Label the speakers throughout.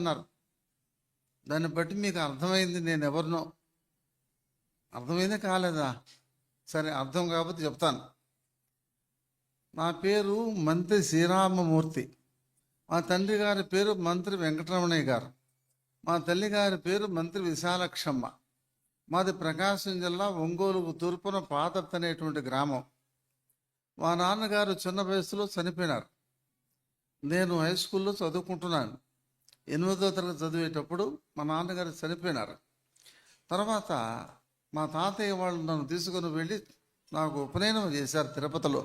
Speaker 1: అన్నారు. దాన్ని బట్టి మీకు అర్థమైంది నేను ఎవరినో. అర్థమైందే కాలేదా? సరే, అర్థం కాకపోతే చెప్తాను. నా పేరు మంత్రి శ్రీరామమూర్తి. మా తండ్రి గారి పేరు మంత్రి వెంకటరమణయ్య గారు. మా తల్లి గారి పేరు మంత్రి విశాలక్షమ్మ. మాది ప్రకాశం జిల్లా ఒంగోలు తూర్పున పాతర్తి అనేటువంటి గ్రామం. మా నాన్నగారు చిన్న వయసులో చనిపోయినారు. నేను హై స్కూల్లో చదువుకుంటున్నాను. 8వ తరగతి చదివేటప్పుడు మా నాన్నగారు చనిపోయినారు. తర్వాత మా తాతయ్య వాళ్ళు నన్ను తీసుకుని వెళ్ళి నాకు ఉపనయనం చేశారు తిరుపతిలో.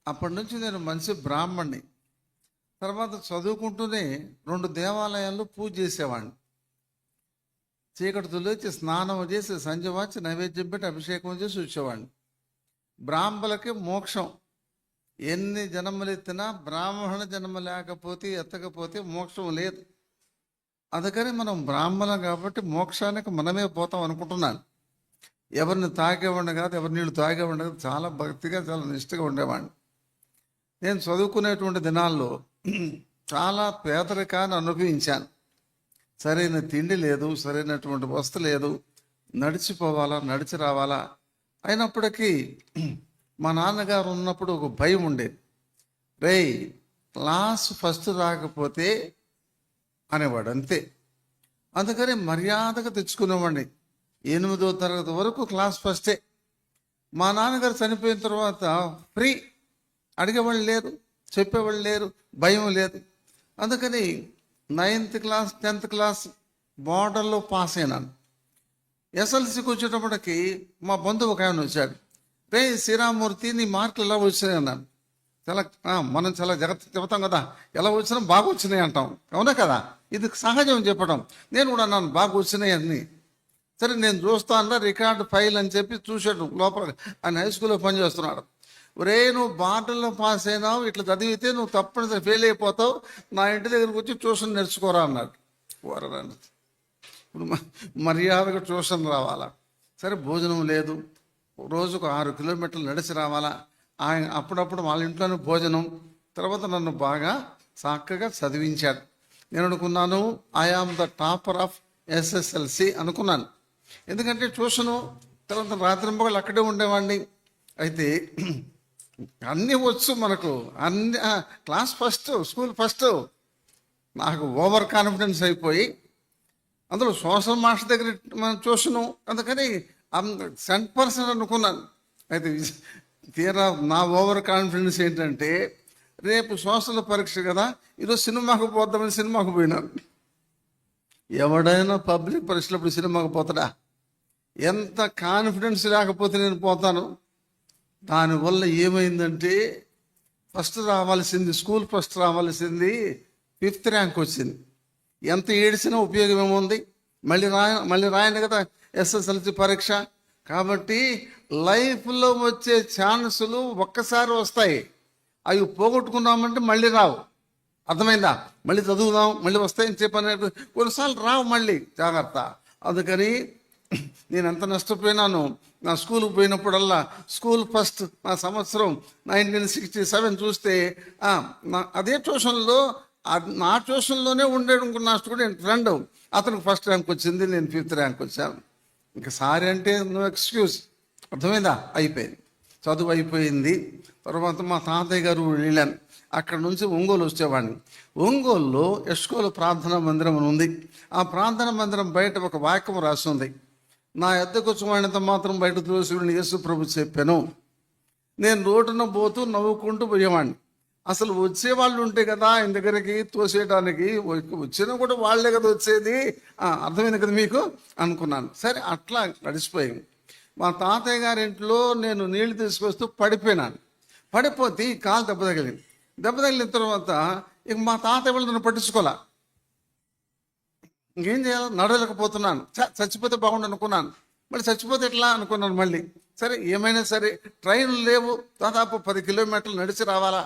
Speaker 1: అప్పటి నుంచి నేను మంచి బ్రాహ్మణ్ణి. తర్వాత చదువుకుంటూనే 2 దేవాలయాల్లో పూజ చేసేవాడిని. చీకటితో లేచి స్నానం చేసి సంధ్య వచ్చి నైవేద్యం పెట్టి అభిషేకం చేసి వచ్చేవాడిని. బ్రాహ్మణులకి మోక్షం. ఎన్ని జన్మలు ఎత్తినా బ్రాహ్మణ జన్మ లేకపోతే ఎత్తకపోతే మోక్షం లేదు. అందుకని మనం బ్రాహ్మణం కాబట్టి మోక్షానికి మనమే పోతాం అనుకుంటున్నాను. ఎవరిని తాగేవాడిని కాదు, ఎవరి నీళ్ళు తాగేవాడిని కాదు. చాలా భక్తిగా చాలా నిష్ఠగా ఉండేవాడిని. నేను చదువుకునేటువంటి దినాల్లో చాలా పేదరికాన్ని అనుభవించాను. సరైన తిండి లేదు, సరైనటువంటి వస్తు లేదు, నడిచిపోవాలా నడిచి రావాలా. అయినప్పటికీ మా నాన్నగారు ఉన్నప్పుడు ఒక భయం ఉండేది. రేయ్, క్లాస్ ఫస్ట్ రాకపోతే అనేవాడు, అంతే. అందుకని మర్యాదగా తెచ్చుకునేవాడిని. 8వ తరగతి వరకు క్లాస్ ఫస్టే. మా నాన్నగారు చనిపోయిన తర్వాత ఫ్రీ, అడిగేవాళ్ళు లేరు, చెప్పేవాళ్ళు లేరు, భయం లేదు. అందుకని 9th క్లాస్ 10th క్లాస్ బార్డర్లో పాస్ అయినాను. ఎస్ఎల్సీకి వచ్చేటప్పటికి మా బంధువు ఒక ఆయన వచ్చాడు. రే శ్రీరామూర్తి, నీ మార్కులు ఎలా వచ్చినాయి అన్నాను. మనం చాలా జాగ్రత్త చెబుతాం కదా, ఎలా వచ్చినా బాగా వచ్చినాయి అంటాం, అవునా కదా? ఇది సహజం చెప్పడం. నేను కూడా అన్నాను బాగా వచ్చినాయి అన్నీ. సరే నేను చూస్తాను రికార్డు ఫైల్ అని చెప్పి చూశాడు. లోపల ఆయన హై స్కూల్లో పనిచేస్తున్నాడు. ఒరే, నువ్వు బార్డర్లో పాస్ అయినావు, ఇట్లా చదివితే నువ్వు తప్పనిసరి ఫెయిల్ అయిపోతావు, నా ఇంటి దగ్గరకు వచ్చి ట్యూషన్ నేర్చుకోరా అన్నాడు. పోరాడు. ఇప్పుడు మర్యాదగా ట్యూషన్ రావాలా? సరే, భోజనం లేదు, రోజుకు 6 కిలోమీటర్లు నడిచి రావాలా. ఆయన అప్పుడప్పుడు వాళ్ళ ఇంట్లోనే భోజనం. తర్వాత నన్ను బాగా చక్కగా చదివించాడు. నేను అనుకున్నాను I am the topper of SSLC అనుకున్నాను. ఎందుకంటే ట్యూషను, తర్వాత రాత్రింబగళ్ళు అక్కడే ఉండేవాడిని. అయితే అన్నీ వచ్చు మనకు, అన్ని క్లాస్ ఫస్ట్, స్కూల్ ఫస్ట్. నాకు ఓవర్ కాన్ఫిడెన్స్ అయిపోయి అందులో సోషల్ మాస్టర్ దగ్గర మనం ట్యూషను, అందుకని 100% అనుకున్నాను. అయితే తీరా నా ఓవర్ కాన్ఫిడెన్స్ ఏంటంటే, రేపు సోషల్ పరీక్ష కదా, ఈరోజు సినిమాకు పోద్దామని సినిమాకు పోయినాను. ఎవడైనా పబ్లిక్ పరీక్షలప్పుడు సినిమాకు పోతాడా? ఎంత కాన్ఫిడెన్స్ లేకపోతే నేను పోతాను. దానివల్ల ఏమైందంటే, ఫస్ట్ రావాల్సింది, స్కూల్ ఫస్ట్ రావాల్సింది 5th ర్యాంక్ వచ్చింది. ఎంత ఏడిసినా ఉపయోగం ఏముంది? మళ్ళీ రాయను కదా ఎస్ఎస్ఎల్సి పరీక్ష. కాబట్టి లైఫ్లో వచ్చే ఛాన్సులు ఒక్కసారి వస్తాయి, అవి పోగొట్టుకున్నామంటే మళ్ళీ రావు. అర్థమైందా? మళ్ళీ చదువుదాం, మళ్ళీ వస్తాయని చెప్పనే కొన్నిసార్లు రావు, మళ్ళీ జాగ్రత్త. అందుకని నేను ఎంత నష్టపోయినాను. నా స్కూల్కి పోయినప్పుడల్లా స్కూల్ ఫస్ట్ నా సంవత్సరం 1967 చూస్తే అదే ట్యూషన్లో, నా ట్యూషన్లోనే ఉండేది నా స్టూడెంట్ ఫ్రెండ్, అతనికి ఫస్ట్ ర్యాంక్ వచ్చింది, నేను 5th ర్యాంక్ వచ్చాను. ఇంకా సారీ అంటే నో ఎక్స్క్యూజ్. అర్థమైందా? అయిపోయింది, చదువు అయిపోయింది. తర్వాత మా తాతయ్య గారు వెళ్ళాను. అక్కడ నుంచి ఒంగోలు వచ్చేవాడిని. ఒంగోలులో ఎస్కోలు ప్రార్థనా మందిరం ఉంది. ఆ ప్రార్థనా మందిరం బయట ఒక వాక్యం రాస్తుంది, నా ఎద్దకు వచ్చేవాడినంత మాత్రం బయట త్రోసిని యేసు ప్రభు చెప్పాను. నేను రోడ్డున పోతూ నవ్వుకుంటూ పోయేవాడిని. అసలు వచ్చేవాళ్ళు ఉంటే కదా ఆయన దగ్గరికి తోసేయడానికి, వచ్చినా కూడా వాళ్ళే కదా వచ్చేది. అర్థమైంది కదా మీకు అనుకున్నాను. సరే, అట్లా నడిచిపోయింది. మా తాతయ్య గారి ఇంట్లో నేను నీళ్లు తీసుకొస్తూ పడిపోయినాను. పడిపోతే కాలు దెబ్బ తగిలింది. దెబ్బ తగిలిన తర్వాత ఇక మా తాతయ్య వాళ్ళు నన్ను పట్టించుకోలే. ఇంకేం చేయాలి, నడవలేకపోతున్నాను. చచ్చిపోతే బాగుండు అనుకున్నాను. మళ్ళీ చచ్చిపోతే ఎట్లా అనుకున్నాను. మళ్ళీ సరే, ఏమైనా సరే ట్రైన్లు లేవు, దాదాపు 10 కిలోమీటర్లు నడిచి రావాలా.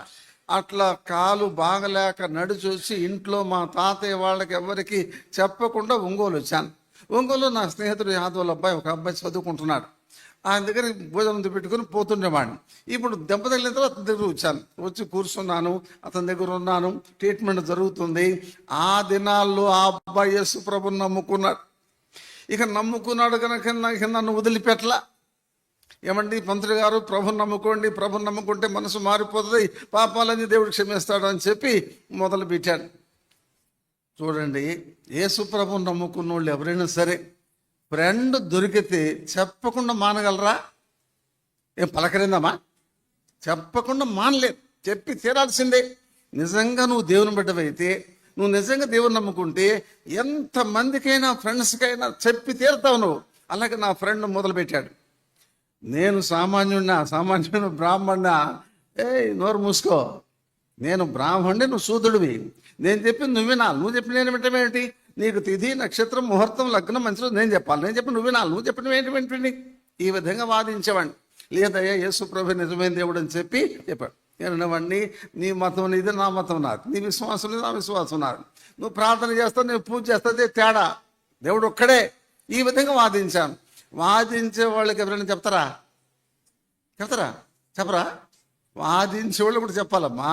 Speaker 1: అట్లా కాలు బాగలేక నడిచి వచ్చి ఇంట్లో మా తాతయ్య వాళ్ళకి ఎవరికి చెప్పకుండా ఒంగోలు వచ్చాను. ఒంగోలు నా స్నేహితుడు యాదవుల అబ్బాయి, ఒక అబ్బాయి చదువుకుంటున్నాడు. ఆయన దగ్గర భోజనం పెట్టుకుని పోతుండేవాడిని. ఇప్పుడు దెబ్బ తగిలిన తర్వాత అతని దగ్గర వచ్చాను, వచ్చి కూర్చున్నాను, అతని దగ్గర ఉన్నాను, ట్రీట్మెంట్ జరుగుతుంది. ఆ దినాల్లో ఆ అబ్బాయి యేసు ప్రభుని నమ్ముకున్నాడు. ఇక నమ్ముకున్నాడు కనుక నన్ను వదిలిపెట్టలా. ఏమండి పంతులు గారు, ప్రభుని నమ్ముకోండి, ప్రభుని నమ్ముకుంటే మనసు మారిపోతుంది, పాపాలన్నీ దేవుడు క్షమిస్తాడు అని చెప్పి మొదలు పెట్టాడు. చూడండి, యేసు ప్రభుని నమ్ముకున్న వాళ్ళు ఎవరైనా సరే ఫ్రెండ్ దొరికితే చెప్పకుండా మానగలరా? ఏం పలకరిందమ్మా? చెప్పకుండా మానలేదు, చెప్పి తీరాల్సిందే. నిజంగా నువ్వు దేవుని బిడ్డవైతే, నువ్వు నిజంగా దేవుని నమ్ముకుంటే ఎంతమందికైనా ఫ్రెండ్స్కైనా చెప్పి తీరుతావు నువ్వు. అలాగే నా ఫ్రెండ్ మొదలుపెట్టాడు. నేను సామాన్యుడు బ్రాహ్మణ్ణా? నోరు మూసుకో, నేను బ్రాహ్మణుడి, నువ్వు శూద్రుడివి. నేను చెప్పింది నువ్వు వినాలి, నువ్వు చెప్పిన నేను వింటమేంటి? నీకు తిథి నక్షత్రం ముహూర్తం లగ్నం మంచిలో నేను చెప్పాలి, నేను చెప్పి నువ్వు వినాలి, నువ్వు చెప్పిన ఏంటి? ఈ విధంగా వాదించేవాడిని. లేదయ్యా యేసు ప్రభు నిజమైన దేవుడు అని చెప్పి చెప్పాడు. నేను వాడిని, నీ మతం నీది, నా మతం నాది, నీ విశ్వాసం లేదు, నా విశ్వాసం నాది, నువ్వు ప్రార్థన చేస్తావు, నేను పూజ చేస్తాదే తేడా, దేవుడు ఒక్కడే. ఈ విధంగా వాదించాను. వాదించే వాళ్ళకి ఎవరైనా చెప్తారా? చెప్పరా? వాదించే వాళ్ళు కూడా చెప్పాలమ్మా,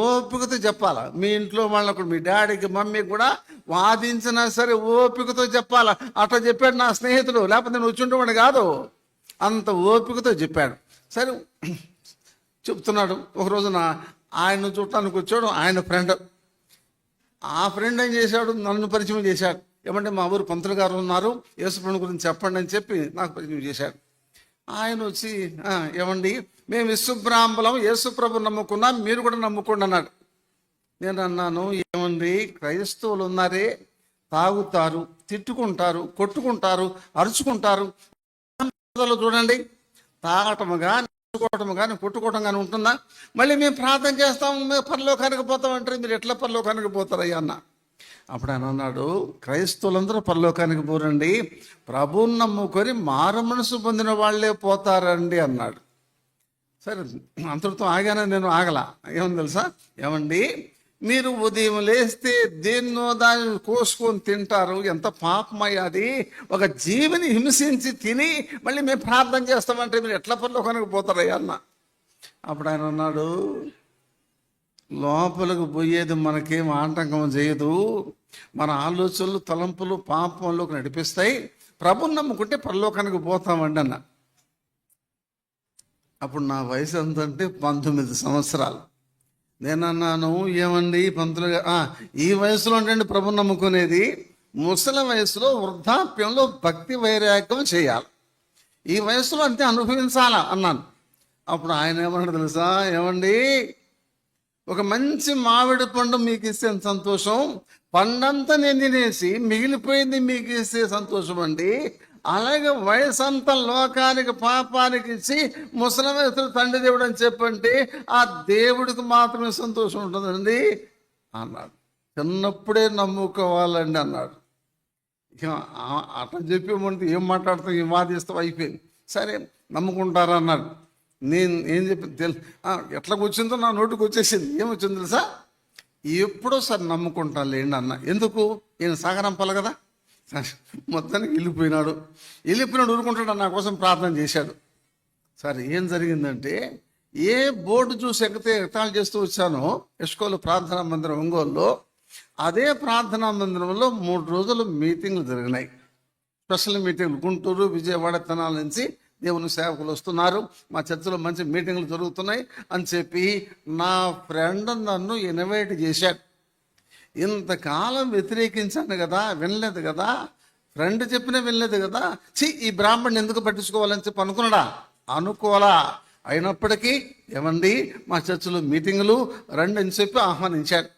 Speaker 1: ఓపికతో చెప్పాలా. మీ ఇంట్లో వాళ్ళకు, మీ డాడీకి మమ్మీకి కూడా వాదించినా సరే ఓపికతో చెప్పాలా. అట్లా చెప్పాడు నా స్నేహితుడు, లేకపోతే నేను వచ్చి ఉండేవాడు కాదు. అంత ఓపికతో చెప్పాడు. సరే చెప్తున్నాడు. ఒక రోజున ఆయన చూడటానికి వచ్చాడు ఆయన ఫ్రెండ్. ఆ ఫ్రెండ్ ఏం చేశాడు, నన్ను పరిచయం చేశాడు. ఏమంటే మా ఊరు పంతులు గారు ఉన్నారు, యేసుప్రభు గురించి చెప్పండి అని చెప్పి నాకు పరిచయం చేశాడు. ఆయన వచ్చి, ఏమండి మేము విశ్వబ్రాహ్మణం, యేసుప్రభు నమ్ముకున్నాం, మీరు కూడా నమ్ముకోండి అన్నాడు. నేను అన్నాను, ఏమండి క్రైస్తవులు ఉన్నారే, తాగుతారు, తిట్టుకుంటారు, కొట్టుకుంటారు, అరుచుకుంటారు. చూడండి, తాగటము కానీ, కొట్టుకోవటం కానీ, కొట్టుకోవటం కానీ ఉంటుందా? మళ్ళీ మేము ప్రార్థన చేస్తాం, మేము పరలోకానికి పోతామంటారు, మీరు ఎట్లా పరలోకానికి పోతారయ్యా అన్న. అప్పుడు ఆయన అన్నాడు, క్రైస్తవులందరూ పరలోకానికి పోరండి, ప్రభువుని నమ్ముకొని మారు మనసు పొందిన వాళ్ళే పోతారండి అన్నాడు. సరే, అంతటితో ఆగానే నేను ఆగల. ఏమని తెలుసా? ఏమండి మీరు ఉదయం లేస్తే దేన్నో దాన్ని కోసుకొని తింటారు, ఎంత పాపమయ్య అది. ఒక జీవిని హింసించి తిని మళ్ళీ మేము ప్రార్థన చేస్తామంటే మీరు ఎట్లా పరలోకానికి పోతారయ్యా అన్న. అప్పుడు ఆయన అన్నాడు, లోపలికి పోయేది మనకేం ఆటంకం చేయదు, మన ఆలోచనలు తలంపులు పాపంలోకి నడిపిస్తాయి, ప్రభుని నమ్ముకుంటే పరలోకానికి పోతామండి అన్న. అప్పుడు నా వయసు ఎంతంటే 19 సంవత్సరాలు. నేనన్నాను, ఏమండి పంతులుగా, ఈ వయసులో అంటే ప్రభుని నమ్ముకునేది, ముసలి వయసులో వృద్ధాప్యంలో భక్తి వైరాగ్యం చేయాలి, ఈ వయసులో అంతే అనుభవించాలా అన్నాను. అప్పుడు ఆయన ఏమన్నాడు తెలుసా? ఏమండి ఒక మంచి మామిడి పండు మీకు ఇస్తే సంతోషం, పండంతా నేను తినేసి మిగిలిపోయింది మీకు ఇస్తే సంతోషం అండి. అలాగే వయసంతా లోకానికి పాపానికి ఇచ్చి ముసలి వయసులో తండ్రి దేవుడు అని చెప్పంటే ఆ దేవుడికి మాత్రమే సంతోషం ఉంటుందండి అన్నాడు. చిన్నప్పుడే నమ్ముకోవాలండి అన్నాడు. ఇక అట్లా చెప్పేమంటే ఏం మాట్లాడుతాం, ఏం వాదిస్తాం, అయిపోయింది. సరే నమ్ముకుంటారా అన్నాడు. నేను ఏం చెప్పి ఎట్లా వచ్చిందో నా నోటికి వచ్చేసింది. ఏమొచ్చింది తెలుసా? ఎప్పుడో సార్ నమ్ముకుంటాను లేండి అన్న. ఎందుకు? ఈయన సాగరంపాలి కదా. మొత్తానికి వెళ్ళిపోయినాడు ఊరుకుంటాడు, నా కోసం ప్రార్థన చేశాడు. సరే ఏం జరిగిందంటే, ఏ బోర్డు చూసి ఎగతాళి చేస్తూ వచ్చానో ఎస్కోలు ప్రార్థనా మందిరం ఒంగోలులో, అదే ప్రార్థనా మందిరంలో 3 రోజులు మీటింగ్లు జరిగినాయి. స్పెషల్ మీటింగ్లు గుంటూరు, విజయవాడ, తెనాల నుంచి దేవుని సేవకులు వస్తున్నారు, మా చర్చలో మంచి మీటింగ్లు జరుగుతున్నాయి అని చెప్పి నా ఫ్రెండ్ నన్ను ఇన్వైట్ చేశాడు. ఇంతకాలం వ్యతిరేకించాను కదా, వినలేదు కదా, ఫ్రెండ్ చెప్పినా వినలేదు కదా, ఈ బ్రాహ్మణ్ని ఎందుకు పట్టించుకోవాలని చెప్పి అనుకోవాలా. అయినప్పటికీ ఏమండి మా చర్చలో మీటింగులు రండి అని చెప్పి ఆహ్వానించాడు.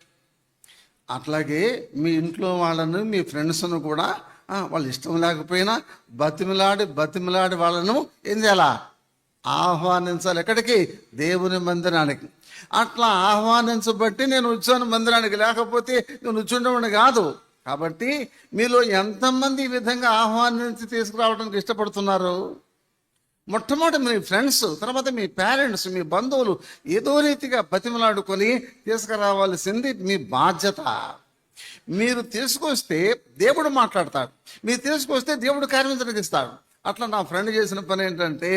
Speaker 1: అట్లాగే మీ ఇంట్లో వాళ్ళను, మీ ఫ్రెండ్స్ను కూడా వాళ్ళు ఇష్టం లేకపోయినా బతిమిలాడి వాళ్ళను ఏం చేయాలా? ఆహ్వానించాలి. ఎక్కడికి? దేవుని మందిరానికి. అట్లా ఆహ్వానించబట్టి నేను వచ్చాను మందిరానికి, లేకపోతే నేను వచ్చుండేవాడిని కాదు. కాబట్టి మీలో ఎంతమంది ఈ విధంగా ఆహ్వానించి తీసుకురావడానికి ఇష్టపడుతున్నారు? మొట్టమొదటి మీ ఫ్రెండ్స్, తర్వాత మీ పేరెంట్స్, మీ బంధువులు ఏదో రీతిగా బతిమలాడుకొని తీసుకురావాల్సింది మీ బాధ్యత. మీరు తీసుకొస్తే దేవుడు మాట్లాడతాడు, మీరు తీసుకొస్తే దేవుడు కార్యం జరిగిస్తాడు. అట్లా నా ఫ్రెండ్ చేసిన పని ఏంటంటే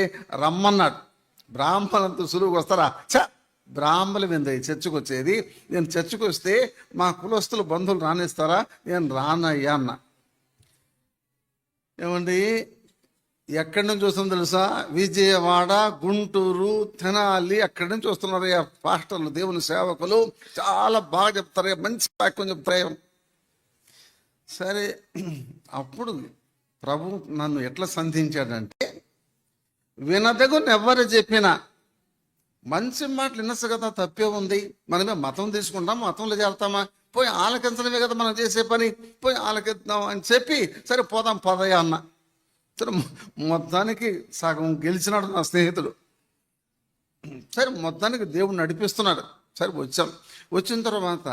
Speaker 1: రమ్మన్నాడు. బ్రాహ్మణంతో సులువుగా వస్తారా? బ్రాహ్మణులు మీద చర్చకు వచ్చేది, నేను చర్చకు వస్తే మా కులస్తులు బంధువులు రానిస్తారా? నేను రానయ్యా అన్న. ఏమండి, ఎక్కడి నుంచి వస్తుందో తెలుసా? విజయవాడ, గుంటూరు, తెనాలి అక్కడి నుంచి వస్తున్నారు పాస్టర్లు, దేవుని సేవకులు. చాలా బాగా చెప్తారు, మంచి వాక్యం చెప్తారు. సరే, అప్పుడు ప్రభు నన్ను ఎట్లా సంధించాడంటే, వినదగునెవ్వరు చెప్పినా మంచి మాటలు వినచ్చు కదా, తప్పే ఉంది. మనమే మతం తీసుకుంటాం, మతంలో చేరతామా? పోయి ఆలకించడమే కదా మనం చేసే పని, పోయి ఆలకిద్దాం అని చెప్పి సరే పోదాం పదయ్యా అన్న. సరే, మొత్తానికి సగం గెలిచినాడు నా స్నేహితుడు. సరే, మొత్తానికి దేవుడు నడిపిస్తున్నాడు. సరే వచ్చాం. వచ్చిన తర్వాత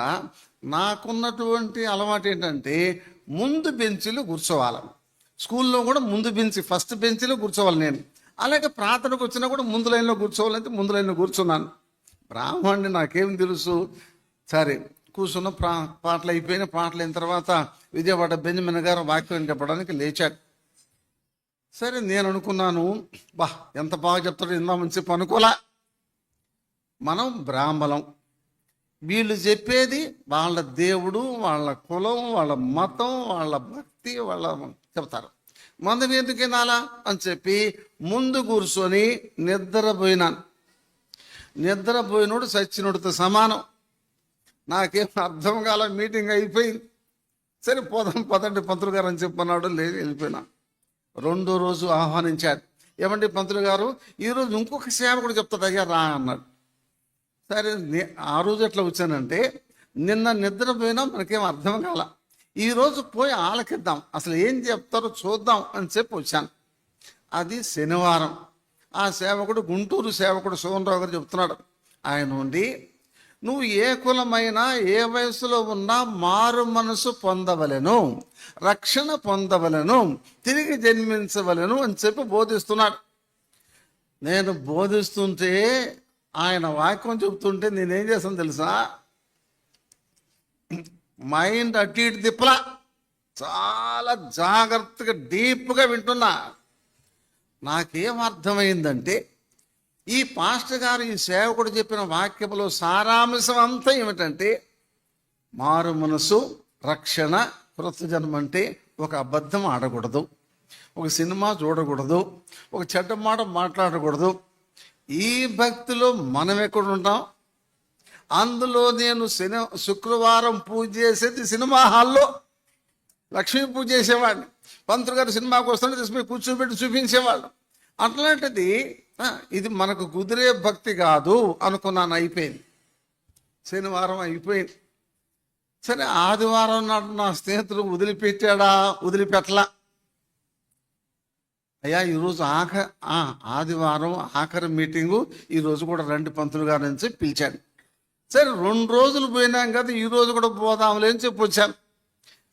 Speaker 1: నాకున్నటువంటి అలవాటు ఏంటంటే ముందు బెంచీలో కూర్చోవాలి. స్కూల్లో కూడా ముందు బెంచి, ఫస్ట్ బెంచీలో కూర్చోవాలి నేను. అలాగే ప్రార్థనకు వచ్చినా కూడా ముందు లైన్లో కూర్చోవాలంటే ముందు లైన్లో కూర్చున్నాను. బ్రాహ్మణుడిని నాకేం తెలుసు. సరే కూర్చున్న పాటలు అయిపోయిన, పాటలు అయిన తర్వాత విజయవాడ బెంజమిన్ గారు వాక్యం చెప్పడానికి లేచాడు. సరే నేను అనుకున్నాను, ఎంత బాగా చెప్తాడో ఇందామని చెప్పి అనుకోలే. మనం బ్రాహ్మణం, వీళ్ళు చెప్పేది వాళ్ళ దేవుడు, వాళ్ళ కులం, వాళ్ళ మతం, వాళ్ళ భక్తి, వాళ్ళ చెప్తారు. మనం ఎందుకు వినాలా అని చెప్పి ముందు కూర్చొని నిద్రపోయినాను. నిద్రపోయినోడు సచ్చినోడితో సమానం. నాకేం అర్థం కాల. మీటింగ్ అయిపోయింది. సరే పోదాం పదండి పంతులు గారు అని చెప్పన్నాడు. లేదు, వెళ్ళిపోయినా. రెండో రోజు ఆహ్వానించాడు. ఏమండి పంతులు గారు, ఈరోజు ఇంకొక సేవకుడు చెప్తాడు, అయ్యా రా అన్నాడు. సరే, ఆ రోజు ఎట్లా వచ్చానంటే, నిన్న నిద్రపోయినా మనకేం అర్థం కాల. ఈరోజు పోయి ఆలకిద్దాం, అసలు ఏం చెప్తారో చూద్దాం అని చెప్పి వచ్చాను. అది శనివారం. ఆ సేవకుడు గుంటూరు సేవకుడు సోమరావు గారు చెప్తున్నాడు. ఆయన ఉండి, నువ్వు ఏ కులమైనా ఏ వయసులో ఉన్నా మారు మనసు పొందవలెను, రక్షణ పొందవలెను, తిరిగి జన్మించవలెను అని చెప్పి బోధిస్తున్నాడు. నేను బోధిస్తుంటే, ఆయన వాక్యం చెబుతుంటే నేనేం చేస్తాను తెలుసా? మైండ్ అటు ఇటు తిప్పలా, చాలా జాగ్రత్తగా డీప్గా వింటున్నా. నాకేం అర్థమైందంటే, ఈ పాస్టర్ గారు, ఈ సేవకుడు చెప్పిన వాక్యంలో సారాంశం అంతా ఏమిటంటే, మారు మనసు, రక్షణ, కృత జన్మ అంటే ఒక అబద్ధం ఆడకూడదు, ఒక సినిమా చూడకూడదు, ఒక చెడ్డ మాట మాట్లాడకూడదు. ఈ భక్తిలో మనం ఎక్కడ ఉంటాం? అందులో నేను శుక్రవారం పూజ చేసేది సినిమా హాల్లో, లక్ష్మీ పూజ చేసేవాడిని. పంతులు గారు సినిమాకి వస్తుంటే తీసుకుని కూర్చోబెట్టి చూపించేవాళ్ళు. అట్లాంటిది ఇది మనకు కుదిరే భక్తి కాదు అనుకున్నాను. అయిపోయింది, శనివారం అయిపోయింది. సరే, ఆదివారం నాడు నా స్నేహితుడు వదిలిపెట్టాడా? వదిలిపెట్టలా. అయ్యా ఈరోజు ఆదివారం ఆఖరి మీటింగు, ఈరోజు కూడా రండి పంతులు గారు అని చెప్పి పిలిచాడు. సరే, 2 రోజులు పోయినాం కదా, ఈరోజు కూడా పోదాంలే అని చెప్పి వచ్చాను.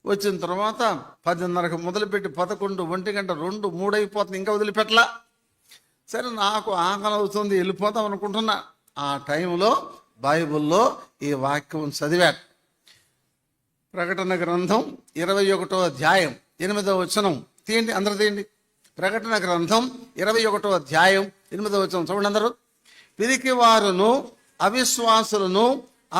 Speaker 1: వచ్చిన తర్వాత 10:30కు మొదలుపెట్టి 11, 1 గంట, 2, 3 అయిపోతుంది, ఇంకా వదిలిపెట్టలా. సరే, నాకు ఆకలి అవుతుంది, వెళ్ళిపోతాం అనుకుంటున్నా. ఆ టైంలో బైబిల్లో ఈ వాక్యం చదివాడు. ప్రకటన గ్రంథం 21వ అధ్యాయం 8వ వచనం తీయండి, అందరూ తీయండి. ప్రకటన గ్రంథం 21వ అధ్యాయం 8వ వచనం చూడండి అందరూ. పిరికి వారును, అవిశ్వాసులను,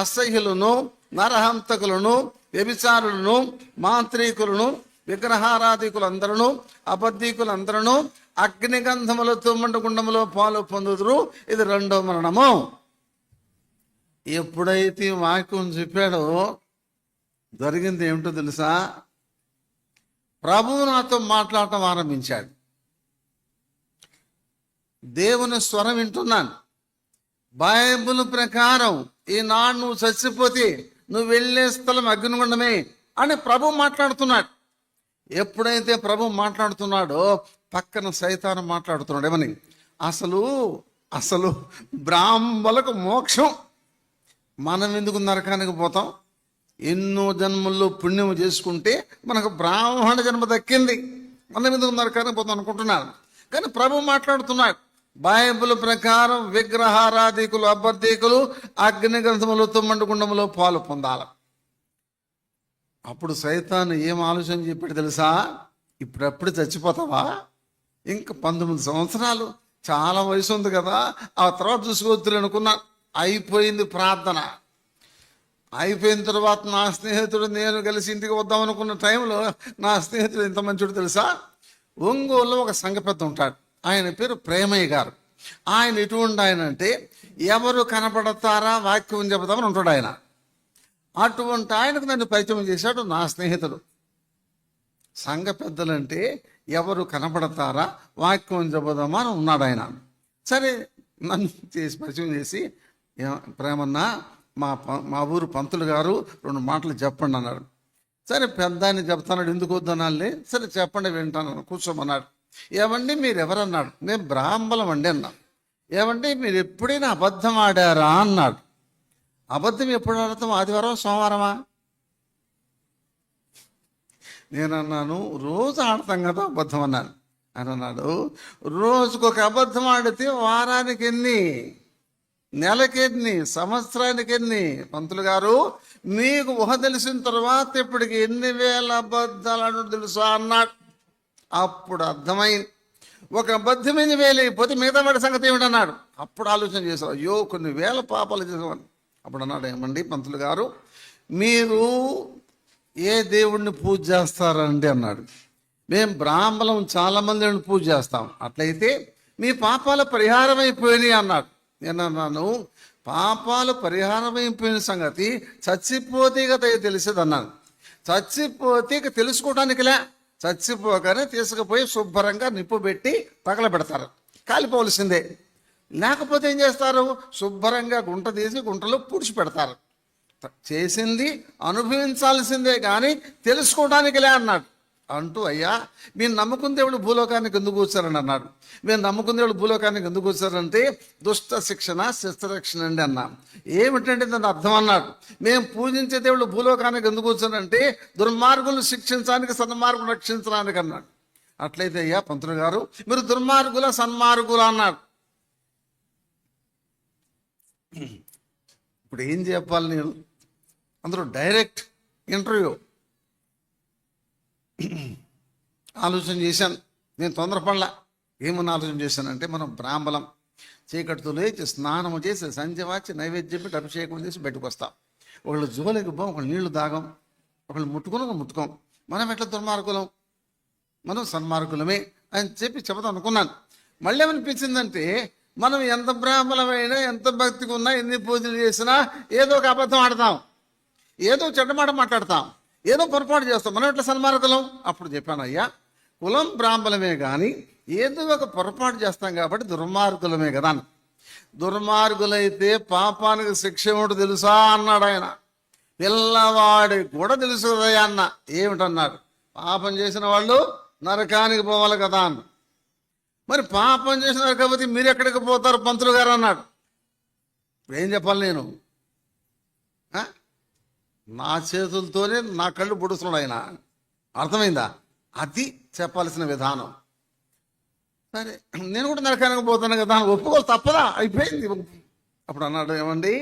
Speaker 1: అసహ్యులను, నరహంతకులను, వ్యభిచారులను, మాంత్రికులను, విగ్రహారాధికులందరూ, అబద్ధీకులందరూ అగ్నిగంధములతో మండుగుండములో పాలు పొందుదురు. ఇది 2వ మరణము. ఎప్పుడైతే వాక్యం చెప్పాడో జరిగింది ఏమిటో తెలుసా? ప్రభువు నాతో మాట్లాడటం ఆరంభించాడు. దేవుని స్వరం వింటున్నాను. బైబిల్ ప్రకారం ఈనాడు నువ్వు చచ్చిపోతే నువ్వు వెళ్ళే స్థలం అగ్నిగుండమే అని ప్రభు మాట్లాడుతున్నాడు. ఎప్పుడైతే ప్రభు మాట్లాడుతున్నాడో పక్కన సైతాను మాట్లాడుతున్నాడు. ఏమని? అసలు బ్రాహ్మణులకు మోక్షం, మనం ఎందుకు నరకానికి పోతాం? ఎన్నో జన్మల్లో పుణ్యం చేసుకుంటే మనకు బ్రాహ్మణ జన్మ దక్కింది, మనం ఎందుకు నరకానికి పోతాం అనుకుంటున్నాను. కానీ ప్రభు మాట్లాడుతున్నాడు, బైబిల్ ప్రకారం విగ్రహారాధికులు, అబద్ధీకులు అగ్నిగ్రంథములతో మండుగుండములో పాలు పొందాలి. అప్పుడు సైతాను ఏం ఆలోచన చెప్పాడు తెలుసా? ఇప్పుడప్పుడు చచ్చిపోతావా? ఇంకా 19 సంవత్సరాలు, చాలా వయసు ఉంది కదా, ఆ తర్వాత చూసుకోవద్దులు అనుకున్నా. అయిపోయింది ప్రార్థన. అయిపోయిన తర్వాత నా స్నేహితుడు నేను కలిసి ఇంటికి వద్దాం అనుకున్న టైంలో నా స్నేహితుడు ఎంత మంచిడు తెలుసా, ఒంగోలులో ఒక సంఘ పెద్ద ఉంటాడు. ఆయన పేరు ప్రేమయ్య గారు. ఆయన ఎటువంటి ఆయన అంటే, ఎవరు కనపడతారా వాక్యం చెబుతామని ఉంటాడు ఆయన. అటువంటి ఆయనకు నన్ను పరిచయం చేశాడు నా స్నేహితుడు. సంఘ పెద్దలంటే ఎవరు కనపడతారా వాక్యం చెబుదామా అని ఉన్నాడు ఆయన. సరే, నన్ను పరిచయం చేసి, ప్రేమన్నా మా ఊరు పంతులు గారు 2 మాటలు చెప్పండి అన్నాడు. సరే, పెద్దాన్ని చెప్తాన్నాడు, ఎందుకు వద్దనాలి. సరే చెప్పండి, వింటాను, కూర్చోమన్నాడు. ఏమండి మీరు ఎవరన్నాడు. నేను బ్రాహ్మణం అండి అన్నా. ఏమండి మీరు ఎప్పుడైనా అబద్ధం ఆడారా అన్నాడు. అబద్ధం ఎప్పుడు ఆడతాం, ఆదివారం సోమవారమా? నేను అన్నాను, రోజు ఆడతాం కదా అబద్ధం అన్నాను. అని అన్నాడు, రోజుకొక అబద్ధం ఆడితే వారానికి ఎన్ని, నెలకెన్ని, సంవత్సరానికి ఎన్ని? పంతులు గారు మీకు ఊహ తెలిసిన తర్వాత ఇప్పటికి ఎన్ని వేల అబద్ధాలు అన్నాడు తెలుసా అన్నాడు. అప్పుడు అర్థమైంది, ఒక అబద్ధమైన వేలైపోతే మిగతా వాడి సంగతి ఏమిటన్నాడు. అప్పుడు ఆలోచన చేశావు, అయ్యో కొన్ని వేల పాపాలు చేసేవాడు. అప్పుడు అన్నాడు, ఏమండి పంతులు గారు మీరు ఏ దేవుడిని పూజ చేస్తారండి అన్నాడు. మేము బ్రాహ్మణం చాలామంది పూజ చేస్తాం. అట్లయితే మీ పాపాల పరిహారం అయిపోయినాయి అన్నాడు. నేను అన్నాను, పాపాలు పరిహారం అయిపోయిన సంగతి చచ్చిపోతే కదా తెలిసేది అన్నాను. చచ్చిపోతే ఇక తెలుసుకోవడానికిలే, చచ్చిపోగానే తీసుకుపోయి శుభ్రంగా నిప్పు పెట్టి తగలబెడతారు, కాలిపోవలసిందే. లేకపోతే ఏం చేస్తారు, శుభ్రంగా గుంట తీసి గుంటలో పూడ్చి పెడతారు. చేసింది అనుభవించాల్సిందే కానీ తెలుసుకోవడానికిలే అన్నాడు. అంటూ, అయ్యా మీరు నమ్ముకున్న దేవుడు భూలోకానికి ఎందుకు వచ్చారని అన్నాడు. మేము నమ్ముకున్న దేవుడు భూలోకానికి ఎందుకు వచ్చారంటే దుష్ట శిక్షణ శిస్తరక్షణ అండి అన్నా. ఏమిటంటే దాని అర్థం అన్నాడు. మేము పూజించే దేవుడు భూలోకానికి ఎందుకు వచ్చారంటే దుర్మార్గులు శిక్షించడానికి సన్మార్గులు రక్షించడానికి అన్నాడు. అట్లయితే అయ్యా పంతులు గారు మీరు దుర్మార్గుల సన్మార్గుల అన్నాడు. ఇప్పుడు ఏం చెప్పాలి నేను, అందరూ డైరెక్ట్ ఇంటర్వ్యూ. ఆలోచన చేశాను, నేను తొందరపడలా. ఏమన్నా ఆలోచన చేశానంటే, మనం బ్రాహ్మణం చీకటితో లేచి స్నానం చేసి సంధ్య వచ్చి నైవేద్యం పెట్టి అభిషేకం చేసి బయటకు వస్తాం. ఒకళ్ళు జోలికి పోం, ఒకళ్ళు నీళ్లు తాగం, ఒకళ్ళు ముట్టుకోం. మనం ఎట్లా దుర్మార్గులం, మనం సన్మార్గులమే అని చెప్పి చెబుతాం అనుకున్నాను. మళ్ళీ ఏమనిపించిందంటే, మనం ఎంత బ్రాహ్మణమైనా ఎంత భక్తిగా ఉన్నా ఎన్ని పూజలు చేసినా ఏదో ఒక అబద్ధం ఆడతాం, ఏదో చెడ్డమాట మాట్లాడతాం, ఏదో పొరపాటు చేస్తాం. మనం ఎట్లా సన్మార్గులం? అప్పుడు చెప్పాను, అయ్యా కులం బ్రాహ్మణమే కానీ ఏదో ఒక పొరపాటు చేస్తాం కాబట్టి దుర్మార్గులమే కదా. దుర్మార్గులైతే పాపానికి శిక్ష ఏమిటో తెలుసా అన్నాడు ఆయన. పిల్లవాడికి కూడా తెలుసు కదయ్యా అన్న. ఏమిటన్నాడు, పాపం చేసిన వాళ్ళు నరకానికి పోవాలి కదా అన్న. మరి పాపం చేసినారు కాబట్టి మీరు ఎక్కడికి పోతారు పంతులు గారు అన్నాడు. ఇప్పుడు ఏం చెప్పాలి నేను, నా చేతులతోనే నా కళ్ళు పొడుస్తున్నాడు ఆయన. అర్థమైందా? అది చెప్పాల్సిన విధానం. సరే, నేను కూడా నరకానికి పోతాను కదా అని ఒప్పుకోవాలి, తప్పదా? అయిపోయింది. అప్పుడు అన్నాడు, ఏమండి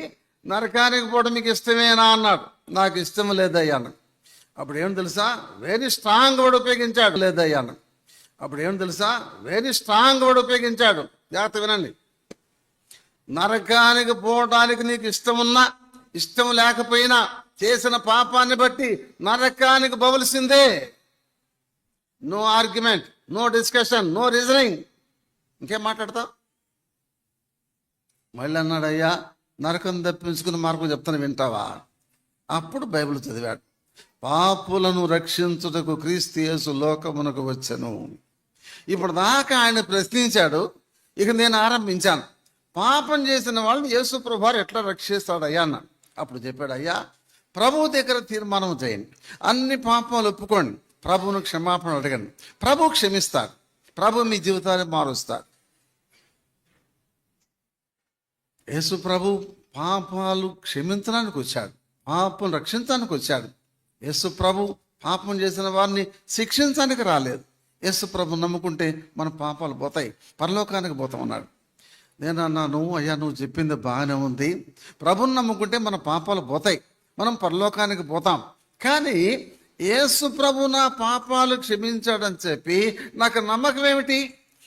Speaker 1: నరకానికి పోవడం మీకు ఇష్టమేనా అన్నాడు. నాకు ఇష్టం లేదయ్యా అన్నాడు. అప్పుడు ఏమని తెలుసా, వెరీ స్ట్రాంగ్ వర్డ్ ఉపయోగించాడు. లేదయ్యా అన్నాడు. అప్పుడు ఏమని తెలుసా, వెరీ స్ట్రాంగ్ వర్డ్ ఉపయోగించాడు. జాగ్రత్త వినండి. నరకానికి పోవడానికి నీకు ఇష్టమున్నా ఇష్టం లేకపోయినా చేసిన పాపాన్ని బట్టి నరకానికి పోవలసిందే. No argument, no discussion, no reasoning. ఇంకేం మాట్లాడతావు? మళ్ళీ అన్నాడు, అయ్యా నరకం తప్పించుకుని మార్గం చెప్తాను వింటావా? అప్పుడు బైబిల్ చదివాడు. పాపులను రక్షించుటకు క్రీస్తు యేసు లోకమునకు వచ్చెను. ఇప్పుడు దాకా ఆయన ప్రశ్నించాడు, ఇక నేను ఆరంభించాను. పాపం చేసిన వాళ్ళని యేసు ప్రభువారు ఎట్లా రక్షిస్తాడు అయ్యా అన్నాడు. అప్పుడు చెప్పాడు, అయ్యా ప్రభు దగ్గర తీర్మానం చేయండి, అన్ని పాపాలు ఒప్పుకోండి, ప్రభువును క్షమాపణ అడగండి, ప్రభు క్షమిస్తాడు, ప్రభు మీ జీవితాన్ని మారుస్తాడు. యేసు ప్రభు పాపాలు క్షమించడానికి వచ్చాడు, పాపం రక్షించడానికి వచ్చాడు. యేసు ప్రభు పాపం చేసిన వారిని శిక్షించడానికి రాలేదు. యేసు ప్రభు నమ్ముకుంటే మన పాపాలు పోతాయి, పరలోకానికి పోతామన్నాడు. నేను అన్నాను, అయ్యా నువ్వు చెప్పింది బాగానే ఉంది, ప్రభుని నమ్ముకుంటే మన పాపాలు పోతాయి, మనం పరలోకానికి పోతాం. కానీ యేసు ప్రభు నా పాపాలు క్షమించాడని చెప్పి నాకు నమ్మకం ఏమిటి?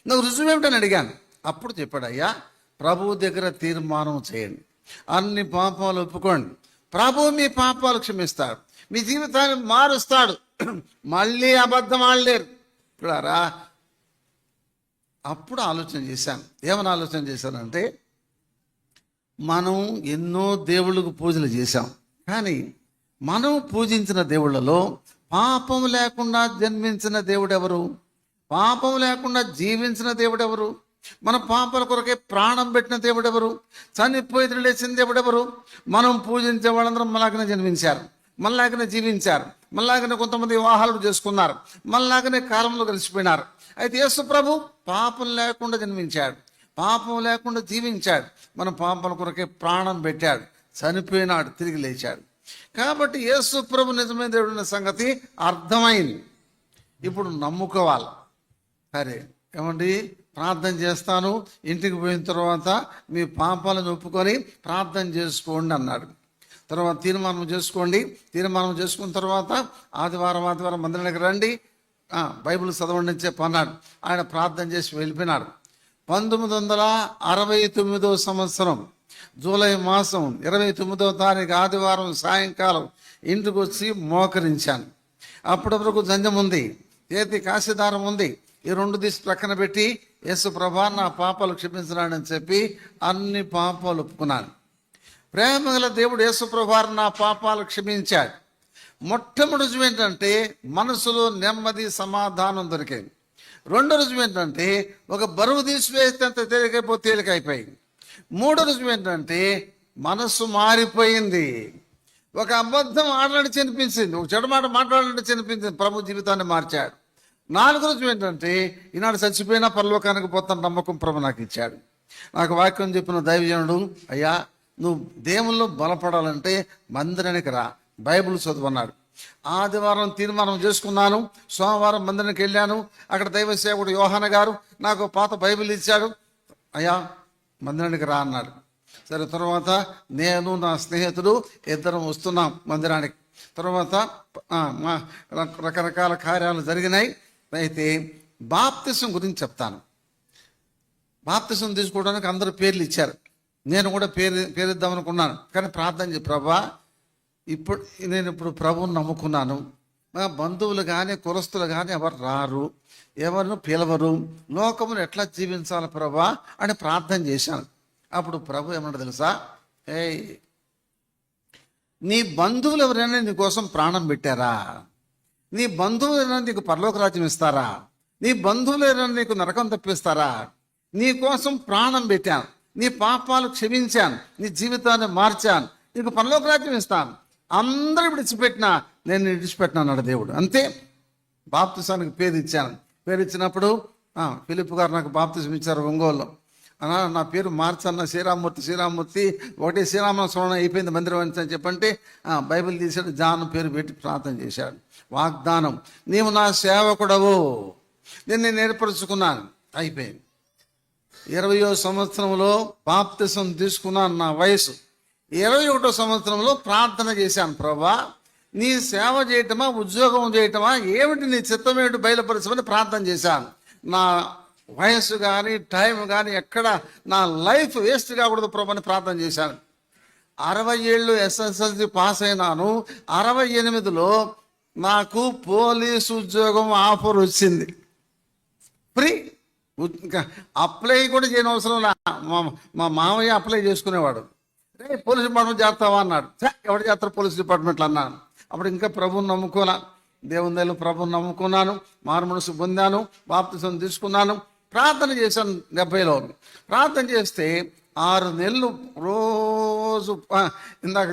Speaker 1: నాకు రుజువు ఏమిటని అడిగాను. అప్పుడు చెప్పాడు, అయ్యా ప్రభువు దగ్గర తీర్మానం చేయండి, అన్ని పాపాలు ఒప్పుకోండి, ప్రభువు మీ పాపాలు క్షమిస్తాడు, మీ జీవితాన్ని మారుస్తాడు, మళ్ళీ అబద్ధం ఆడలేరు. ఇప్పుడారా అప్పుడు ఆలోచన చేశాను. ఏమని ఆలోచన చేశానంటే, మనం ఎన్నో దేవుళ్ళకు పూజలు చేశాం, కానీ మనం పూజించిన దేవుళ్ళలో పాపం లేకుండా జన్మించిన దేవుడెవరు? పాపం లేకుండా జీవించిన దేవుడెవరు? మన పాపాల కొరకే ప్రాణం పెట్టిన దేవుడెవరు? చనిపోయి లేచిన దేవుడెవరు? మనం పూజించే వాళ్ళందరూ మనలాగనే జన్మించారు, మనలాగనే జీవించారు, మనలాగనే కొంతమంది వివాహాలు చేసుకున్నారు, మనలాగనే కాలంలో కలిసిపోయినారు. అయితే యేసు ప్రభు పాపం లేకుండా జన్మించాడు, పాపం లేకుండా జీవించాడు, మన పాపాల కొరకే ప్రాణం పెట్టాడు, చనిపోయినాడు, తిరిగి లేచాడు. కాబట్టి యేసు ప్రభు నిజమైన దేవుడిన సంగతి అర్థమైంది. ఇప్పుడు నమ్ముకోవాలి. సరే ఏమండి, ప్రార్థన చేస్తాను, ఇంటికి పోయిన తర్వాత మీ పాపాలను ఒప్పుకొని ప్రార్థన చేసుకోండి అన్నాడు. తర్వాత తీర్మానం చేసుకోండి, తీర్మానం చేసుకున్న తర్వాత ఆదివారం మందిరానికి రండి, బైబిల్ చదవండి అని చెప్పన్నాడు. ఆయన ప్రార్థన చేసి వెళ్ళిపోయినాడు. 1969 సంవత్సరం జూలై మాసం 29వ తారీఖు ఆదివారం సాయంకాలం ఇంటికి వచ్చి మోకరించాను. అప్పటి వరకు జంజం ఉంది, చేతి కాశీదారం ఉంది. ఈ 2 తీసి ప్రక్కన పెట్టి యేసు ప్రభా నా పాపాలు క్షమించడానని చెప్పి అన్ని పాపాలు ఒప్పుకున్నాను. ప్రేమగల దేవుడు యేసు ప్రభా నా పాపాలు క్షమించాడు. మొట్టమొదటి రుజువు ఏంటంటే మనసులో నెమ్మది సమాధానం దొరికేది. రెండో రుజువు ఏంటంటే ఒక బరువు తీసివేస్తే తేలికైపోయింది. మూడో రుజువు ఏంటంటే మనసు మారిపోయింది. ఒక అబద్ధం ఆడడానికి అనిపించింది, ఒక చెడు మాట మాట్లాడడానికి అనిపించింది, ప్రభు జీవితాన్ని మార్చాడు. 4వ రుజువు ఏంటంటే ఈనాడు చచ్చిపోయినా పరలోకానికి పోతాను నమ్మకం ప్రభు నాకు ఇచ్చాడు. నాకు వాక్యం చెప్పిన దైవజనుడు, అయ్యా నువ్వు దేవుల్లో బలపడాలంటే మందిరానికి రా, బైబిల్ చదువున్నాడు. ఆదివారం తీర్మానం చేసుకున్నాను, సోమవారం మందిరానికి వెళ్ళాను. అక్కడ దైవ సేవకుడు యోహాన గారు నాకు పాత బైబిల్ ఇచ్చాడు. అయ్యా మందిరానికి రా అన్నాడు. సరే, తర్వాత నేను నా స్నేహితుడు ఇద్దరం వస్తున్నాం మందిరానికి. తర్వాత మా రకరకాల కార్యాలు జరిగినాయి. అయితే బాప్తిసం గురించి చెప్తాను. బాప్తిసం తీసుకోవడానికి అందరూ పేర్లు ఇచ్చారు, నేను కూడా పేరిద్దాం అనుకున్నాను. కానీ ప్రార్థన చేసి, ప్రభా నేను ఇప్పుడు ప్రభువుని నమ్ముకున్నాను, మా బంధువులు కానీ కులస్తులు కానీ ఎవరు రారు, ఎవరిని పిలవరు, లోకమును ఎట్లా జీవించాలి ప్రభా అని ప్రార్థన చేశాను. అప్పుడు ప్రభు ఏమన్నా తెలుసా, నీ బంధువులు ఎవరైనా నీ కోసం ప్రాణం పెట్టారా? నీ బంధువులు ఎవరైనా నీకు పరలోక రాజ్యం ఇస్తారా? నీ బంధువులు ఎవరైనా నీకు నరకం తప్పిస్తారా? నీ కోసం ప్రాణం పెట్టాను, నీ పాపాలు క్షమించాను, నీ జీవితాన్ని మార్చాను, నీకు పరలోక రాజ్యం ఇస్తాను. అందరూ విడిచిపెట్టినా నేను విడిచిపెట్టినా అన్నాడు దేవుడు. అంతే, బాప్తిసానికి పేరు ఇచ్చాను. పేరు ఇచ్చినప్పుడు ఫిలిప్ గారు నాకు బాప్తిసం ఇచ్చారు ఒంగోలులో. అన్నా నా పేరు మార్చన్న శ్రీరామూర్తి ఒకటే శ్రీరామ స్మరణ అయిపోయింది మందిరం అని చెప్పంటే బైబిల్ తీసాడు, జాన్ పేరు పెట్టి ప్రార్థన చేశాడు. వాగ్దానం, నీవు నా సేవకుడవు, నేను ఏర్పరచుకున్నాను, అయిపోయింది. 20వ సంవత్సరంలో బాప్తిసం తీసుకున్నాను, నా వయసు. 21వ సంవత్సరంలో ప్రార్థన చేశాను, ప్రభా నీ సేవ చేయటమా ఉద్యోగం చేయటమా ఏమిటి, నీ చిత్తం ఏమిటి బయలుపరచమని ప్రార్థన చేశాను. నా వయస్సు కానీ టైం కానీ ఎక్కడ నా లైఫ్ వేస్ట్ కాకూడదు ప్రభు అని ప్రార్థన చేశాను. 60 ఏళ్ళు SSLC పాస్ అయినాను. 68లో నాకు పోలీసు ఉద్యోగం ఆఫర్ వచ్చింది, ఫ్రీ. అప్లై కూడా చేయని అవసరం లే, మా మామయ్య అప్లై చేసుకునేవాడు. రే పోలీస్ డిపార్ట్మెంట్ చేస్తావా అన్నాడు. ఎవరు చేస్తారు పోలీస్ డిపార్ట్మెంట్లో అన్నాను. అప్పుడు ఇంకా ప్రభువుని నమ్ముకోనా, దేవుని దగ్గర ప్రభువుని నమ్ముకున్నాను, మారు మనసు పొందాను, బాప్తిసం తీసుకున్నాను. ప్రార్థన చేశాను 70లో. ప్రార్థన చేస్తే 6 నెలలు రోజు ఇందాక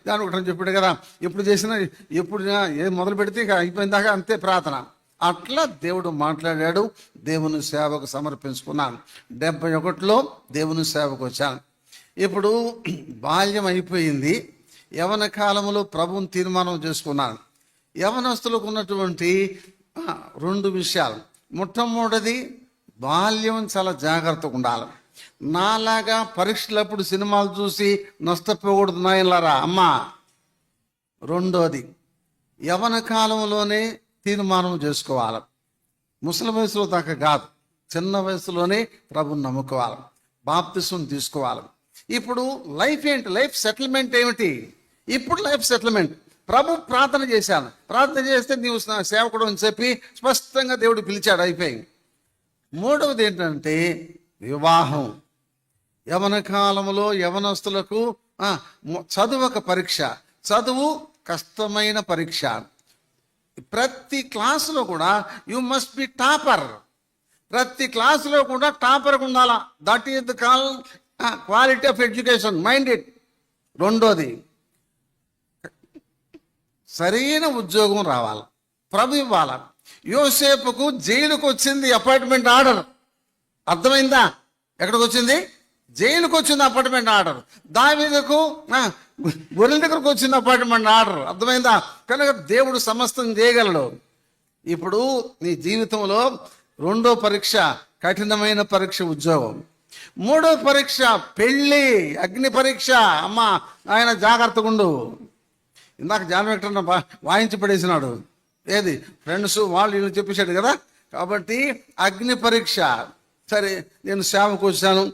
Speaker 1: దాని ఒకటి చెప్పాడు కదా, ఎప్పుడు చేసినా ఎప్పుడు ఏం మొదలు పెడితే ఇక అయిపోయిందాకా అంతే ప్రార్థన. అట్లా దేవుడు మాట్లాడాడు, దేవుని సేవకు సమర్పించుకున్నాను. 71లో దేవుని సేవకు వచ్చాను. ఇప్పుడు బాల్యం అయిపోయింది, యవన కాలంలో ప్రభువుని తీర్మానం చేసుకున్నాను. యవనస్తులకు ఉన్నటువంటి 2 విషయాలు. మొట్టమొదటిది, బాల్యం చాలా జాగ్రత్తగా ఉండాలి. నాలాగా పరీక్షలప్పుడు సినిమాలు చూసి నష్టపోకూడదు నాయనలారా అమ్మా. రెండోది, యవన కాలంలోనే తీర్మానం చేసుకోవాలి, ముసలి వయసులో దాకా కాదు. చిన్న వయసులోనే ప్రభుని నమ్ముకోవాలి, బాప్తిసం తీసుకోవాలి. ఇప్పుడు లైఫ్ ఏంటి? లైఫ్ సెటిల్మెంట్ ఏమిటి? ఇప్పుడు లైఫ్ సెటిల్మెంట్. ప్రభు ప్రార్థన చేశాను, ప్రార్థన చేస్తే నీవు నా సేవకుడు అని చెప్పి స్పష్టంగా దేవుడు పిలిచాడు, అయిపోయింది. మూడవది ఏంటంటే వివాహం. యవన కాలంలో యవనస్తులకు చదువు ఒక పరీక్ష. చదువు కష్టమైన పరీక్ష. ప్రతి క్లాసులో కూడా యు మస్ట్ బి టాపర్. ప్రతి క్లాసులో కూడా టాపర్గా ఉండాలా. That is the quality of education. Mind it. రెండోది సరైన ఉద్యోగం రావాలి, ప్రభు ఇవ్వాల. యోసేపుకు జైలుకు వచ్చింది అపాయింట్మెంట్ ఆర్డర్. అర్థమైందా? ఎక్కడికి వచ్చింది? జైలుకు వచ్చింది అపాయింట్మెంట్ ఆర్డర్. దావీదుకు గొర్రెల దగ్గరకు వచ్చింది అపాయింట్మెంట్ ఆర్డర్. అర్థమైందా? కనుక దేవుడు సమస్తం చేయగలడు. ఇప్పుడు నీ జీవితంలో రెండో పరీక్ష కఠినమైన పరీక్ష ఉద్యోగం. మూడో పరీక్ష పెళ్ళి, అగ్ని పరీక్ష. అమ్మ ఆయన జాగ్రత్తగా ఉండు. ఇందాక జాన్ వెక్టర్ వాయించి పడేసినాడు. ఏది? ఫ్రెండ్స్ వాళ్ళు వీళ్ళు చెప్పేశాడు కదా. కాబట్టి అగ్ని పరీక్ష. సరే, నేను సేవకు వచ్చాను,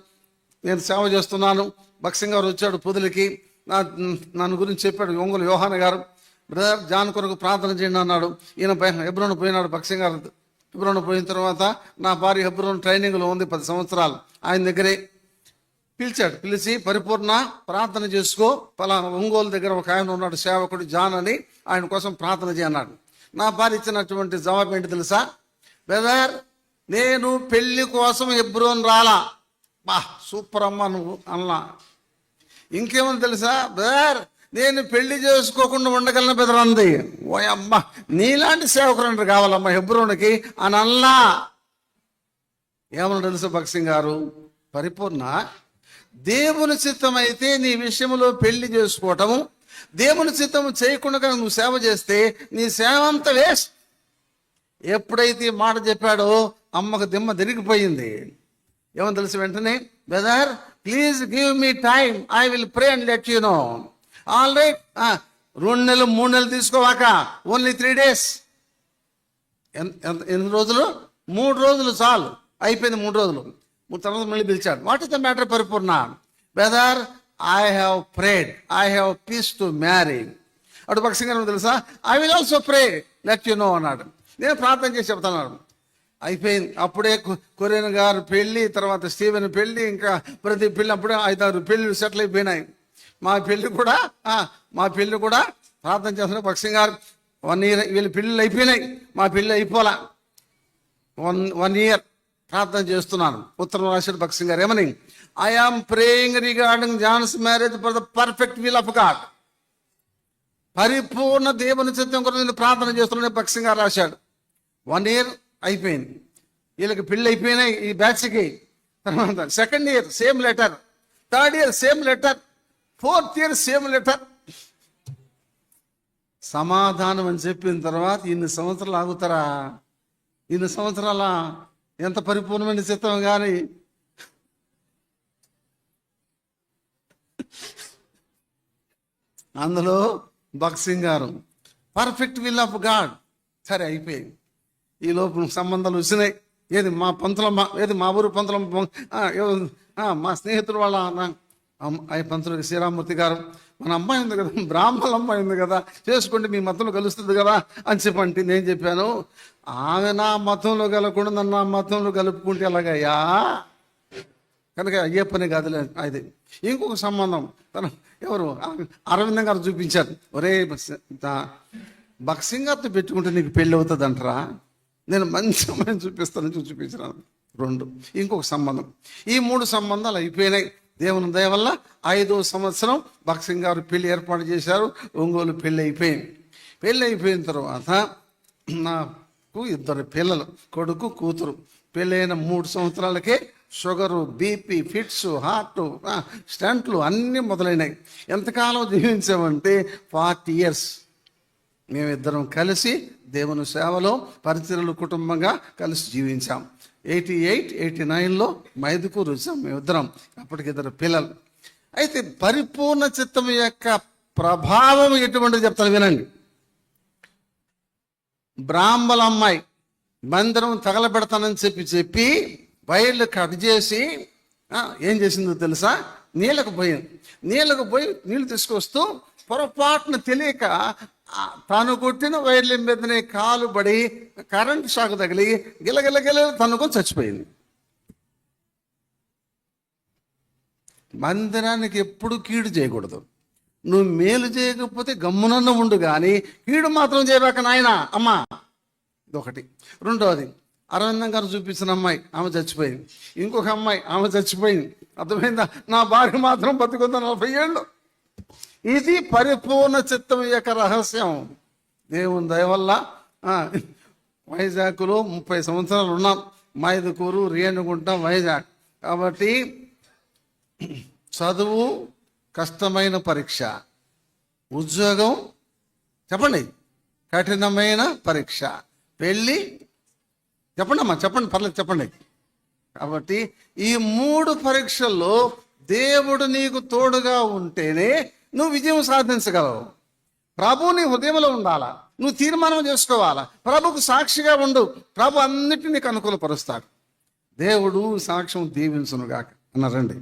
Speaker 1: నేను సేవ చేస్తున్నాను. భక్సింగ్ గారు వచ్చాడు పొదులకి, నన్ను గురించి చెప్పాడు. ఒంగోలు యోహాన గారు, బ్రదర్ జాన్ కొరకు ప్రార్థన చేయండి అన్నాడు. ఈయన హెబ్రోన్ పోయినాడు. భక్సింగ్ గారు హెబ్రోన్ పోయిన తర్వాత నా భార్య హెబ్రోన్ ట్రైనింగ్లో ఉంది 10 సంవత్సరాలు. ఆయన దగ్గరే పిలిచాడు. పిలిచి పరిపూర్ణ ప్రార్థన చేసుకో, పలానా ఒంగోలు దగ్గర ఒక ఆయన ఉన్నాడు సేవకుడు జాన్ అని, ఆయన కోసం ప్రార్థన చేయన్నాడు. నా భార్య ఇచ్చినటువంటి జవాబు ఏంటి తెలుసా? బ్రదర్, నేను పెళ్లి కోసం హెబ్రోన్ రాలా. బా సూపర్ అమ్మ నువ్వు అన్నా. ఇంకేమని తెలుసా? బ్రదర్, నేను పెళ్లి చేసుకోకుండా ఉండగలను బ్రదర్ అంది. ఓ అమ్మ, నీలాంటి సేవకుడు కావాలమ్మా హెబ్రోన్కి అని అన్నా. ఏమన్నా తెలుసా భక్సింగ్ గారు? పరిపూర్ణ దేవుని చిత్తం అయితే నీ విషయంలో పెళ్లి చేసుకోవటము, దేవుని చిత్తం చేయకుండా నువ్వు సేవ చేస్తే నీ సేవ అంతా వేస్ట్. ఎప్పుడైతే ఈ మాట చెప్పాడో అమ్మకు దిమ్మ తిరిగిపోయింది. ఏమని తెలుసు? వెంటనే, brother please give me time, I will pray and let you no. All right, 2 నెలలు 3 నెలలు తీసుకోవాక, ఓన్లీ 3 days. ఎన్ని రోజులు? 3 రోజులు చాలు. అయిపోయింది 3 రోజులు. తర్వాత మళ్ళీ పిలిచాడు. What is the matter Paripurna? Brother, I have prayed, I have peace to marry. అటు పక్షంగా తెలుసా? I will also pray let you know అన్నాడు. నేను ప్రార్థన చేసి చెప్తున్నాను. అయిపోయింది. అప్పుడే కొరియన్ గారు పెళ్ళి, తర్వాత స్టీవెన్ పెళ్ళి, ఇంకా ప్రతి పెళ్ళి అప్పుడే 5-6 పెళ్ళిళ్ళు సెటిల్ అయిపోయినాయి. మా పెళ్ళి కూడా ప్రార్థన చేస్తున్నా. పక్షం గారు 1 year వీళ్ళ పెళ్ళిళ్ళు అయిపోయినాయి, మా పెళ్ళి అయిపోలా. 1 year ప్రార్థన చేస్తున్నాను. ఉత్తరం రాశాడు భక్సింగ్ గారు. ఏమని? I am praying regarding John's marriage for the perfect will of God. పరిపూర్ణ దేవుని చిత్తం కొరకు నేను ప్రార్థన చేస్తున్నాను భక్సింగ్ గారు రాశాడు. 1 year అయిపోయింది. వీళ్ళకి పెళ్ళి అయిపోయినాయి ఈ బ్యాచ్కి. తర్వాత 2nd year same letter, 3rd year same letter, 4th year same letter. సమాధానం అని చెప్పిన తర్వాత ఇన్ని సంవత్సరాలు ఆగుతారా? ఇన్ని సంవత్సరాల ఎంత పరిపూర్ణమైన చిత్తం కానీ. అందులో భక్సింగ్ గారు పర్ఫెక్ట్ విల్ ఆఫ్ గాడ్. సరే అయిపోయింది. ఈ లోపు సంబంధాలు వచ్చినాయి. ఏది మా పంతులమ్మ, ఏది మా ఊరు పంతులమ్మ, మా స్నేహితుడు వాళ్ళ పంతులు శ్రీరామూర్తి గారు, మన అమ్మాయి ఉంది కదా, బ్రాహ్మణ అమ్మాయి ఉంది కదా, చేసుకోండి మీ మతంలో కలుస్తుంది కదా అని చెప్పంటే నేను చెప్పాను, ఆమె నా మతంలో కలగకుండా నన్ను నా మతంలో కలుపుకుంటే ఎలాగయ్యా? కనుక అయ్యే పని కాదులే. అది ఇంకొక సంబంధం తను ఎవరు అరవిందం గారు చూపించారు. ఒరే భక్సింగ్ గారితో పెట్టుకుంటే నీకు పెళ్ళి అవుతుంది అంటారా? నేను మంచి అమ్మాయిని చూపిస్తానని చూపించినాను. 2. ఇంకొక సంబంధం. ఈ 3 సంబంధాలు అయిపోయినాయి. దేవుని దయ వల్ల 5వ సంవత్సరం భక్సింగ్ గారు పెళ్లి ఏర్పాటు చేశారు. ఒంగోలు పెళ్ళి అయిపోయింది. పెళ్ళి అయిపోయిన తర్వాత నాకు 2 పిల్లలు, కొడుకు కూతురు. పెళ్ళైన 3 సంవత్సరాలకే షుగరు, బీపీ, ఫిట్స్, హార్ట్, స్టంట్లు అన్నీ మొదలైనాయి. ఎంతకాలం జీవించామంటే 40 years మేమిద్దరం కలిసి దేవుని సేవలో పరిచర్యలు కుటుంబంగా కలిసి జీవించాం. 88, 89లో మైదుకూరు వచ్చాం మేమిద్దరం. అప్పటికి 2 పిల్లలు. అయితే పరిపూర్ణ చిత్తం యొక్క ప్రభావం ఎటువంటిది చెప్తాను వినండి. బ్రాహ్మణ అమ్మాయి మందిరం తగలబెడతానని చెప్పి వైర్లు కట్ చేసి ఏం చేసిందో తెలుసా, నీళ్ళకు పోయింది. నీళ్ళకు పోయి నీళ్ళు తీసుకొస్తూ పొరపాటున తెలియక తాను కొట్టిన వైర్ల మీదనే కాలు పడి కరెంట్ షాక్ తగిలి గిలగిలగిల తనుకొని చచ్చిపోయింది. మందిరానికి ఎప్పుడు కీడు చేయకూడదు. నువ్వు మేలు చేయకపోతే గమ్మునన్న ఉండు, కానీ కీడు మాత్రం చేయబాక నాయన అమ్మా. ఇదొకటి. రెండవది, అరవిందం గారు చూపించిన అమ్మాయి, ఆమె చచ్చిపోయింది. ఇంకొక అమ్మాయి, ఆమె చచ్చిపోయింది. అర్థమైందా? నా భార్య మాత్రం బతుకుందా 40 ఏళ్ళు. ఇది పరిపూర్ణ చిత్తం యొక్క రహస్యం. దేవుని దయ వల్ల వైజాగ్లో 30 సంవత్సరాలు ఉన్నాం. మైదుకూరు, రేణుగుంట, వైజాగ్. కాబట్టి చదువు కష్టమైన పరీక్ష, ఉద్యోగం చెప్పండి కఠినమైన పరీక్ష, పెళ్ళి చెప్పండి అమ్మా, చెప్పండి పర్లేదు చెప్పండి. కాబట్టి ఈ 3 పరీక్షల్లో దేవుడు నీకు తోడుగా ఉంటేనే నువ్వు విజయం సాధించగలవు. ప్రభు నీ హృదయంలో ఉండాలా, నువ్వు తీర్మానం చేసుకోవాలా. ప్రభుకు సాక్షిగా ఉండు, ప్రభు అన్నిటినీ నీకు అనుకూలపరుస్తాడు. దేవుడు సాక్ష్యం దీవించునుగాక అన్నారండి.